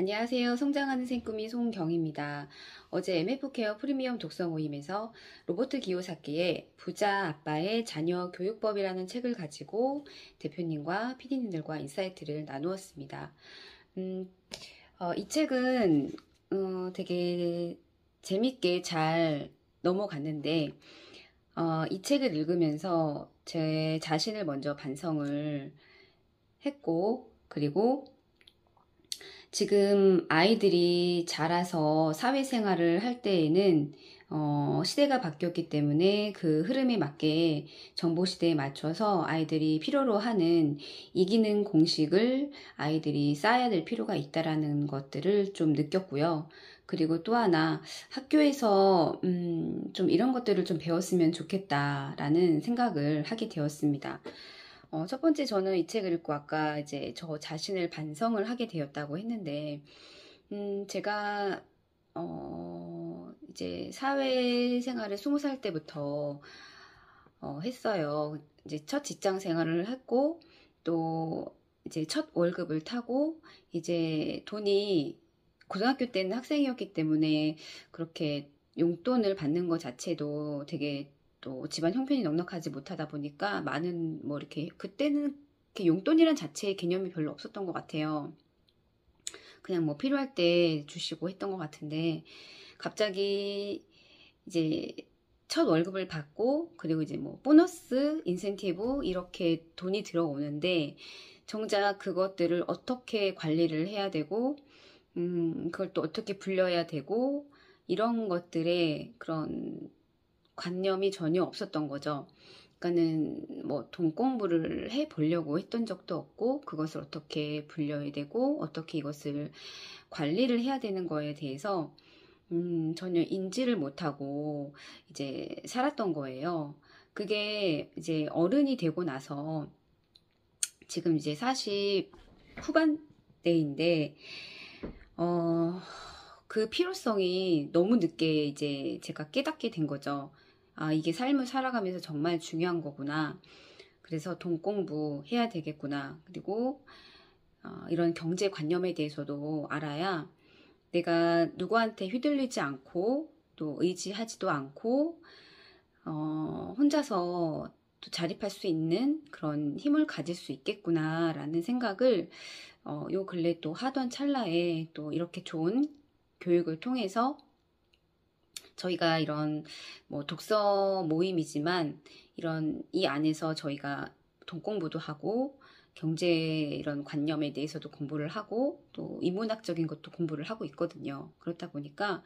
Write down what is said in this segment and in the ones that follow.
안녕하세요. 성장하는 생꿈이 송경입니다. 어제 MF케어 프리미엄 독서 모임에서 로버트 기요사키의 부자 아빠의 자녀 교육법이라는 책을 가지고 대표님과 PD님들과 인사이트를 나누었습니다. 음, 이 책은 되게 재밌게 잘 넘어갔는데 이 책을 읽으면서 제 자신을 먼저 반성을 했고, 그리고 지금 아이들이 자라서 사회생활을 할 때에는 시대가 바뀌었기 때문에 그 흐름에 맞게 정보 시대에 맞춰서 아이들이 필요로 하는 이기는 공식을 아이들이 쌓아야 될 필요가 있다라는 것들을 좀 느꼈고요. 그리고 또 하나 학교에서 좀 이런 것들을 좀 배웠으면 좋겠다라는 생각을 하게 되었습니다. 첫 번째 저는 이 책을 읽고 아까 이제 저 자신을 반성을 하게 되었다고 했는데, 제가, 이제 사회생활을 20살 때부터, 했어요. 이제 첫 직장 생활을 했고, 또 이제 첫 월급을 타고, 이제 돈이 고등학교 때는 학생이었기 때문에 그렇게 용돈을 받는 것 자체도 되게 또 집안 형편이 넉넉하지 못하다 보니까 많은 뭐 이렇게 그때는 이렇게 용돈이란 자체의 개념이 별로 없었던 것 같아요. 그냥 뭐 필요할 때 주시고 했던 것 같은데 갑자기 이제 첫 월급을 받고 그리고 이제 뭐 보너스, 인센티브 이렇게 돈이 들어오는데 정작 그것들을 어떻게 관리를 해야 되고 그걸 또 어떻게 불려야 되고 이런 것들에 그런 관념이 전혀 없었던 거죠. 그러니까는 뭐 돈 공부를 해 보려고 했던 적도 없고 그것을 어떻게 불려야 되고 어떻게 이것을 관리를 해야 되는 거에 대해서 전혀 인지를 못하고 이제 살았던 거예요. 그게 이제 어른이 되고 나서 지금 이제 40 후반대인데 어, 그 필요성이 너무 늦게 이제 제가 깨닫게 된 거죠. 아, 이게 삶을 살아가면서 정말 중요한 거구나. 그래서 돈 공부해야 되겠구나. 그리고 이런 경제관념에 대해서도 알아야 내가 누구한테 휘둘리지 않고 또 의지하지도 않고 혼자서 또 자립할 수 있는 그런 힘을 가질 수 있겠구나라는 생각을 요 근래 또 하던 찰나에 또 이렇게 좋은 교육을 통해서 저희가 이런 뭐 독서 모임이지만 이런 이 안에서 저희가 돈 공부도 하고 경제 이런 관념에 대해서도 공부를 하고 또 인문학적인 것도 공부를 하고 있거든요. 그렇다 보니까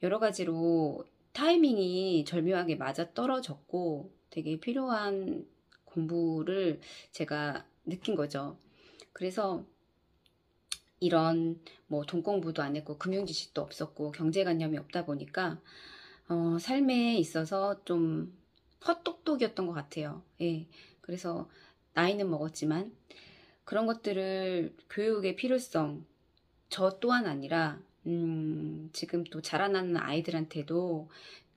여러 가지로 타이밍이 절묘하게 맞아 떨어졌고 되게 필요한 공부를 제가 느낀 거죠. 그래서 이런 뭐 돈 공부도 안 했고 금융 지식도 없었고 경제관념이 없다 보니까 삶에 있어서 좀 헛똑똑이었던 것 같아요. 예. 그래서 나이는 먹었지만 그런 것들을 교육의 필요성 저 또한 아니라 지금 또 자라나는 아이들한테도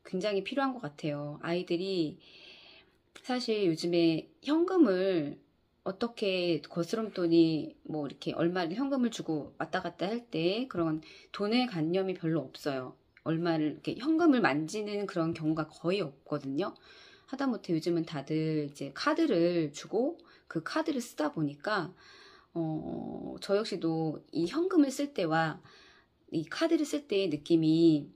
굉장히 필요한 것 같아요. 아이들이 사실 요즘에 현금을 어떻게 거스름돈이 뭐 이렇게 얼마를 현금을 주고 왔다 갔다 할 때 그런 돈의 관념이 별로 없어요. 얼마를 이렇게 현금을 만지는 그런 경우가 거의 없거든요. 하다못해 요즘은 다들 이제 카드를 주고 그 카드를 쓰다 보니까 저 역시도 이 현금을 쓸 때와 이 카드를 쓸 때의 느낌이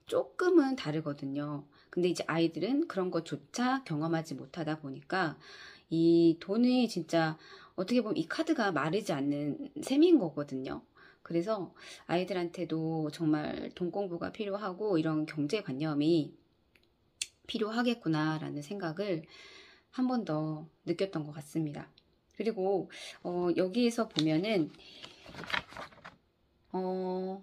조금은 다르거든요. 근데 이제 아이들은 그런 것조차 경험하지 못하다 보니까 이 돈이 진짜 어떻게 보면 이 카드가 마르지 않는 셈인 거거든요. 그래서 아이들한테도 정말 돈 공부가 필요하고 이런 경제관념이 필요하겠구나라는 생각을 한 번 더 느꼈던 것 같습니다. 그리고 여기에서 보면은 어,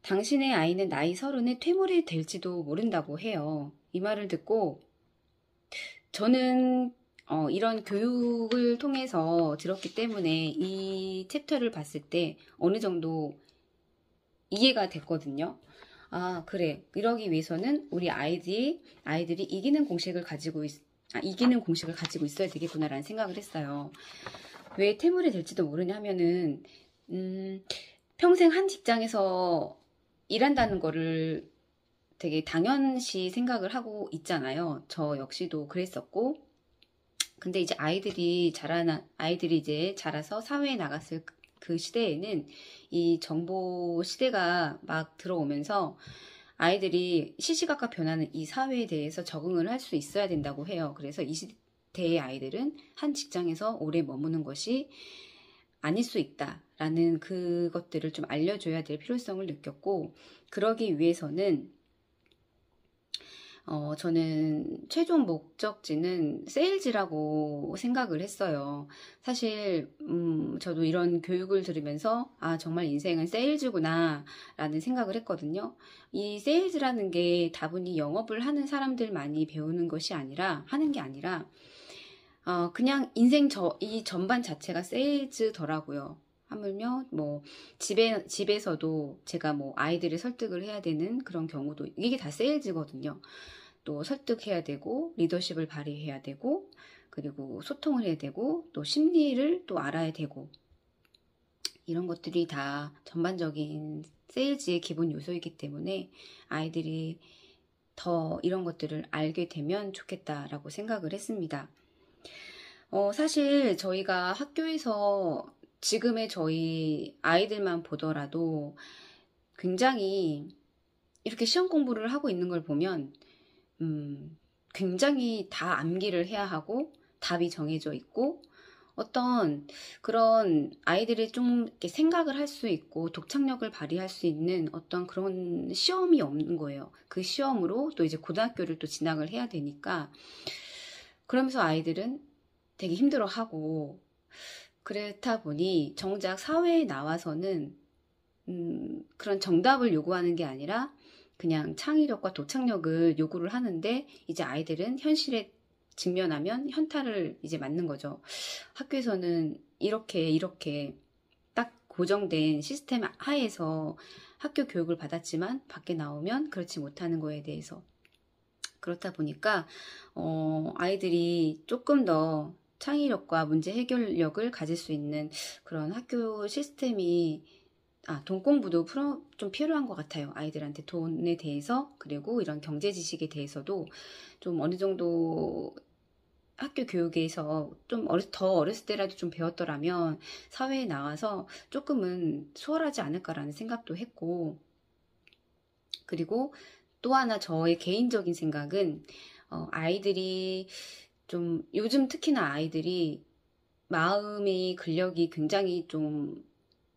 당신의 아이는 나이 30에 퇴물이 될지도 모른다고 해요. 이 말을 듣고 저는 이런 교육을 통해서 들었기 때문에 이 챕터를 봤을 때 어느 정도 이해가 됐거든요. 아, 그래. 이러기 위해서는 우리 아이들이 이기는 공식을 가지고 있어야 되겠구나라는 생각을 했어요. 왜 태물이 될지도 모르냐면은, 평생 한 직장에서 일한다는 거를 되게 당연시 생각을 하고 있잖아요. 저 역시도 그랬었고, 근데 이제 아이들이 이제 자라서 사회에 나갔을 그 시대에는 이 정보 시대가 막 들어오면서 아이들이 시시각각 변하는 이 사회에 대해서 적응을 할 수 있어야 된다고 해요. 그래서 이 시대의 아이들은 한 직장에서 오래 머무는 것이 아닐 수 있다라는 그것들을 좀 알려줘야 될 필요성을 느꼈고, 그러기 위해서는 저는 최종 목적지는 세일즈라고 생각을 했어요. 사실, 저도 이런 교육을 들으면서, 아, 정말 인생은 세일즈구나, 라는 생각을 했거든요. 이 세일즈라는 게 다분히 영업을 하는 사람들만이 배우는 것이 아니라, 하는 게 아니라, 그냥 이 전반 자체가 세일즈더라고요. 하물며, 뭐, 집에서도 제가 뭐, 아이들을 설득을 해야 되는 그런 경우도, 이게 다 세일즈거든요. 또 설득해야 되고, 리더십을 발휘해야 되고, 그리고 소통을 해야 되고, 또 심리를 또 알아야 되고, 이런 것들이 다 전반적인 세일즈의 기본 요소이기 때문에 아이들이 더 이런 것들을 알게 되면 좋겠다라고 생각을 했습니다. 사실 저희가 학교에서 지금의 저희 아이들만 보더라도 굉장히 이렇게 시험 공부를 하고 있는 걸 보면, 굉장히 다 암기를 해야 하고 답이 정해져 있고 어떤 그런 아이들이 좀 이렇게 생각을 할 수 있고 독창력을 발휘할 수 있는 어떤 그런 시험이 없는 거예요. 그 시험으로 또 이제 고등학교를 또 진학을 해야 되니까 그러면서 아이들은 되게 힘들어하고 그렇다 보니 정작 사회에 나와서는 그런 정답을 요구하는 게 아니라 그냥 창의력과 도착력을 요구를 하는데 이제 아이들은 현실에 직면하면 현타를 이제 맞는 거죠. 학교에서는 이렇게 딱 고정된 시스템 하에서 학교 교육을 받았지만 밖에 나오면 그렇지 못하는 거에 대해서 그렇다 보니까 아이들이 조금 더 창의력과 문제 해결력을 가질 수 있는 그런 학교 시스템이 돈 공부도 좀 필요한 것 같아요. 아이들한테 돈에 대해서 그리고 이런 경제 지식에 대해서도 좀 어느 정도 학교 교육에서 좀 더 어렸을 때라도 좀 배웠더라면 사회에 나와서 조금은 수월하지 않을까라는 생각도 했고 그리고 또 하나 저의 개인적인 생각은 아이들이 좀 요즘 특히나 아이들이 마음의 근력이 굉장히 좀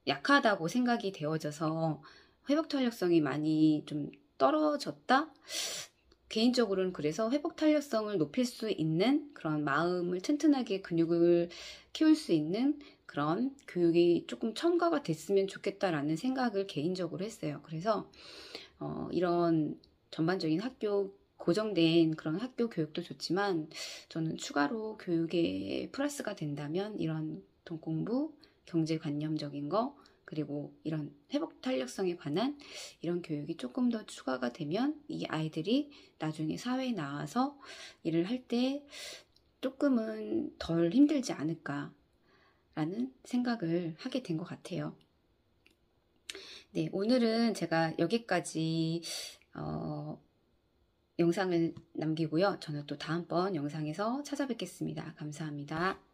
약하다고 생각이 되어져서 회복 탄력성이 많이 좀 떨어졌다? 개인적으로는 그래서 회복 탄력성을 높일 수 있는 그런 마음을 튼튼하게 근육을 키울 수 있는 그런 교육이 조금 첨가가 됐으면 좋겠다라는 생각을 개인적으로 했어요. 그래서 이런 전반적인 고정된 그런 학교 교육도 좋지만 저는 추가로 교육에 플러스가 된다면 이런 돈공부, 경제관념적인 거 그리고 이런 회복 탄력성에 관한 이런 교육이 조금 더 추가가 되면 이 아이들이 나중에 사회에 나와서 일을 할 때 조금은 덜 힘들지 않을까라는 생각을 하게 된 것 같아요. 네, 오늘은 제가 여기까지 영상을 남기고요. 저는 또 다음번 영상에서 찾아뵙겠습니다. 감사합니다.